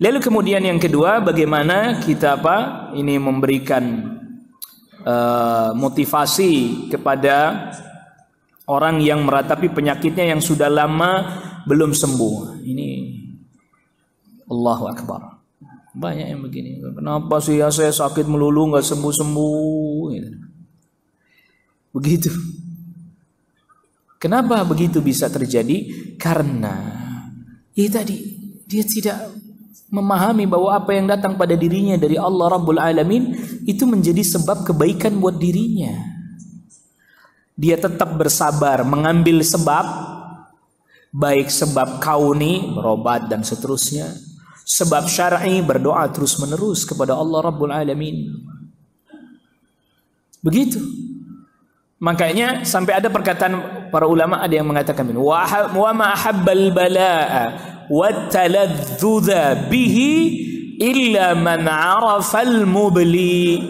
Lalu kemudian yang kedua, bagaimana kita ini memberikan motivasi kepada orang yang meratapi penyakitnya yang sudah lama belum sembuh. Ini Allahu Akbar. Banyak yang begini. Kenapa sih ya saya sakit melulu nggak sembuh-sembuh? Begitu. Kenapa begitu bisa terjadi? Karena tadi dia tidak memahami bahwa apa yang datang pada dirinya dari Allah Rabbul Alamin itu menjadi sebab kebaikan buat dirinya. Dia tetap bersabar mengambil sebab, baik sebab kauni berobat dan seterusnya, sebab syar'i berdoa terus menerus kepada Allah Rabbul Alamin. Begitu. Makanya sampai ada perkataan para ulama, ada yang mengatakan wa ma habbal balaa wataladzudha bihi illa man arafal mubli.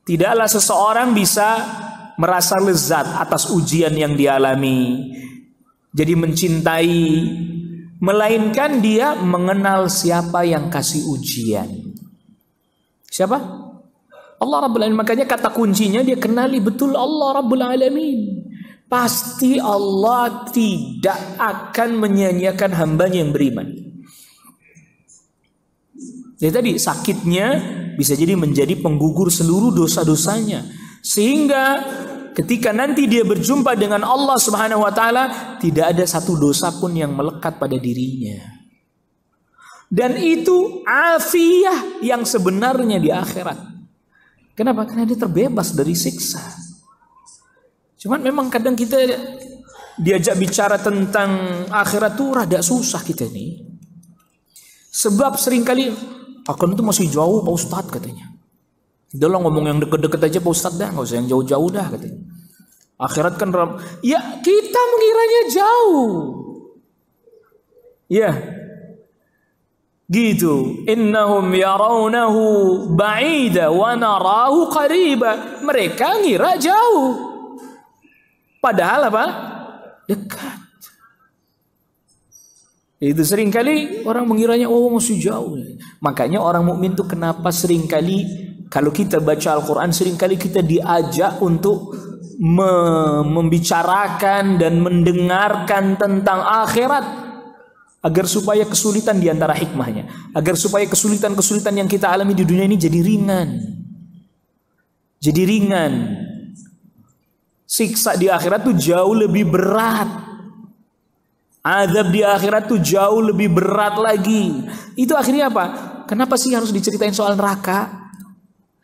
Tidaklah seseorang bisa merasa lezat atas ujian yang dialami, jadi mencintai, melainkan dia mengenal siapa yang kasih ujian. Siapa? Allah Rabbul Alamin. Makanya kata kuncinya dia kenali betul Allah Rabbul Alamin. Pasti Allah tidak akan menyia-nyiakan hambanya yang beriman. Jadi tadi sakitnya bisa jadi menjadi penggugur seluruh dosa-dosanya, sehingga ketika nanti dia berjumpa dengan Allah Subhanahu wa taala tidak ada satu dosa pun yang melekat pada dirinya. Dan itu afiyah yang sebenarnya di akhirat. Kenapa? Karena dia terbebas dari siksa. Cuman memang kadang kita diajak bicara tentang akhirat tuh rada susah kita nih. Sebab seringkali akan itu masih jauh Pak Ustadz katanya. Udah lah ngomong yang deket-deket aja Pak Ustadz dah, gak usah yang jauh-jauh dah katanya. Akhirat kan ya kita mengiranya jauh. Ya. Gitu. Innahum yarawnahu ba'ida wa narahu qariba. Mereka ngira jauh. Padahal apa? Dekat. Itu seringkali orang mengiranya masih jauh. Makanya orang mukmin itu kenapa seringkali kalau kita baca Al-Qur'an seringkali kita diajak untuk membicarakan dan mendengarkan tentang akhirat, agar supaya kesulitan di antara hikmahnya, agar supaya kesulitan-kesulitan yang kita alami di dunia ini jadi ringan. Jadi ringan. Siksa di akhirat tuh jauh lebih berat. Azab di akhirat tuh jauh lebih berat lagi. Itu akhirnya apa? Kenapa sih harus diceritain soal neraka?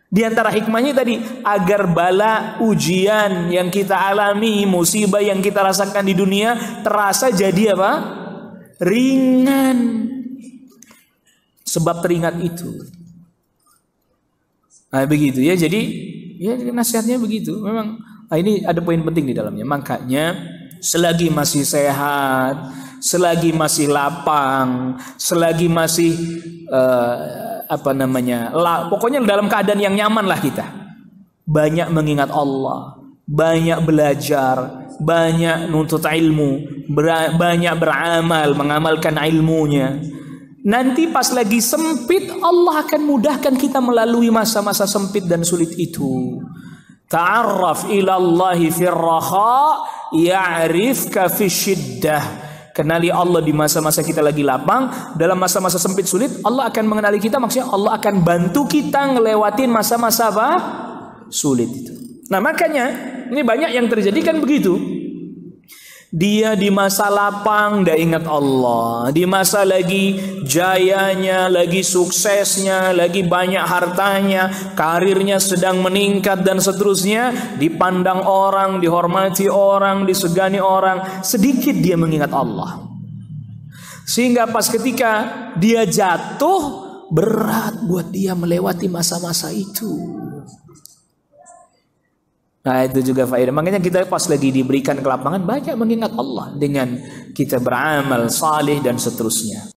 Di antara hikmahnya tadi, agar bala ujian yang kita alami, musibah yang kita rasakan di dunia terasa jadi apa? Ringan. Sebab teringat itu. Nah, begitu ya. Jadi ya nasihatnya begitu. Memang ini ada poin penting di dalamnya. Makanya selagi masih sehat, selagi masih lapang, selagi masih pokoknya dalam keadaan yang nyaman lah kita. Banyak mengingat Allah, banyak belajar, banyak nuntut ilmu, banyak beramal, mengamalkan ilmunya. Nanti pas lagi sempit, Allah akan mudahkan kita melalui masa-masa sempit dan sulit itu. Ta'arraf ila Allahi fir raha ya'rifka fi syiddah. Kenali Allah di masa-masa kita lagi lapang, dalam masa-masa sempit sulit Allah akan mengenali kita, maksudnya Allah akan bantu kita ngelewatin masa-masa apa? Sulit itu. Nah, makanya ini banyak yang terjadi kan begitu. Dia di masa lapang ndak ingat Allah, di masa lagi jayanya, lagi suksesnya, lagi banyak hartanya, karirnya sedang meningkat dan seterusnya, dipandang orang, dihormati orang, disegani orang, sedikit dia mengingat Allah. Sehingga pas ketika dia jatuh, berat buat dia melewati masa-masa itu. Nah, itu juga faedah. Makanya kita pas lagi diberikan kelapangan banyak mengingat Allah dengan kita beramal saleh dan seterusnya.